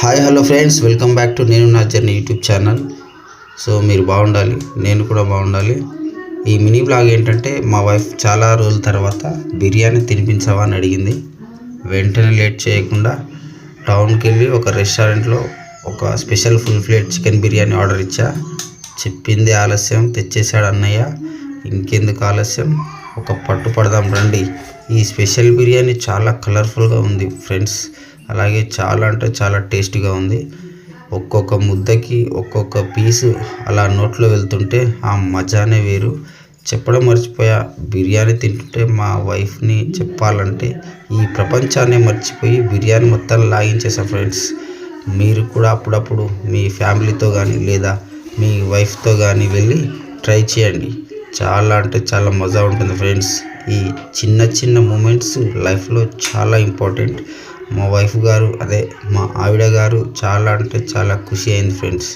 Hi hello friends, welcome back to నేను నా journey YouTube channel. So మీరు బాగుండాలి, నేను కూడా బాగుండాలి. ఈ మినీ బ్లాగ్ ఏంటంటే, మా వైఫ్ చాలా రోజుల తర్వాత బిర్యానీ తినిపించవా అని అడిగింది. వెంటనే లేట్ చేయకుండా టౌన్కి వెళ్ళి ఒక రెస్టారెంట్లో ఒక special full plate chicken biryani order ఇచ్చా. చెప్పింది ఆలస్యం, తెచ్చేసాడు అన్నయ్య. ఇంకెందుకు ఆలస్యం, ఒక పట్టు పడదాం రండి. ఈ స్పెషల్ బిర్యానీ చాలా కలర్ఫుల్గా ఉంది ఫ్రెండ్స్, అలాగే చాలా అంటే చాలా టేస్టీగా ఉంది. ఒక్కొక్క ముద్దకి ఒక్కొక్క పీసు అలా నోట్లో వెళ్తుంటే ఆ మజానే వేరు. చెప్పడం మర్చిపోయా, బిర్యానీ తింటుంటే మా వైఫ్ని చెప్పాలంటే ఈ ప్రపంచాన్ని మర్చిపోయి బిర్యానీ మొత్తం లాగించేసా ఫ్రెండ్స్. మీరు కూడా అప్పుడప్పుడు మీ ఫ్యామిలీతో కానీ లేదా మీ వైఫ్తో కానీ వెళ్ళి ట్రై చేయండి. చాలా అంటే చాలా మజా ఉంటుంది ఫ్రెండ్స్. ఈ చిన్న చిన్న మూమెంట్స్ లైఫ్లో చాలా ఇంపార్టెంట్. మా వైఫ్ గారు, అదే మా ఆవిడ గారు చాలా అంటే చాలా ఖుషి అయింది ఫ్రెండ్స్.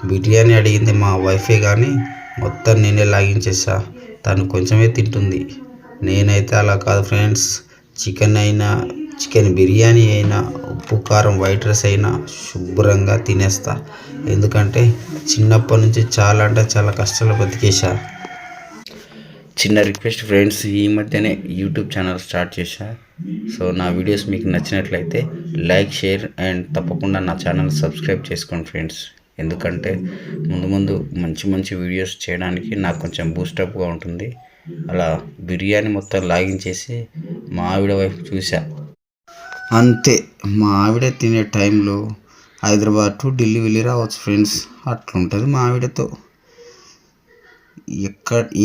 బిర్యానీ అడిగింది మా వైఫే కానీ మొత్తం నేనే లాగించేసా. తను కొంచెమే తింటుంది, నేనైతే అలా కాదు ఫ్రెండ్స్. చికెన్ బిర్యానీ అయినా, ఉప్పు కారం వైట్ రైస్ అయినా శుభ్రంగా తినేస్తా. ఎందుకంటే చిన్నప్పటి నుంచి చాలా అంటే చాలా కష్టాలు బతికేసా. చిన్న రిక్వెస్ట్ ఫ్రెండ్స్, ఈ మధ్యనే యూట్యూబ్ ఛానల్ స్టార్ట్ చేశా. సో నా వీడియోస్ మీకు నచ్చినట్లయితే లైక్, షేర్ అండ్ తప్పకుండా నా ఛానల్ సబ్స్క్రైబ్ చేసుకోండి ఫ్రెండ్స్. ఎందుకంటే ముందు ముందు మంచి మంచి వీడియోస్ చేయడానికి నాకు కొంచెం బూస్టప్గా ఉంటుంది. అలా బిర్యానీ మొత్తం లాగించేసి మా ఆవిడ వైపు చూసా. అంతే, మా ఆవిడ తినే టైంలో హైదరాబాద్ టు ఢిల్లీ వెళ్ళి రావచ్చు ఫ్రెండ్స్. అట్లుంటుంది మా ఆవిడతో.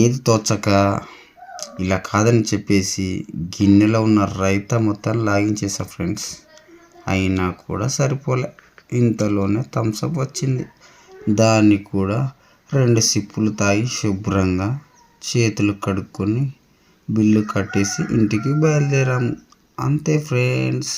ఏది తోచక ఇలా కాదని చెప్పేసి గిన్నెలో ఉన్న రైతా మొత్తం లాగించేసా ఫ్రెండ్స్. అయినా కూడా సరిపోలే. ఇంతలోనే థమ్సప్ వచ్చింది. దాన్ని కూడా 2 సిప్పులు తాగి శుభ్రంగా చేతులు కడుక్కొని బిల్లు కట్టేసి ఇంటికి బయలుదేరాము. అంతే ఫ్రెండ్స్.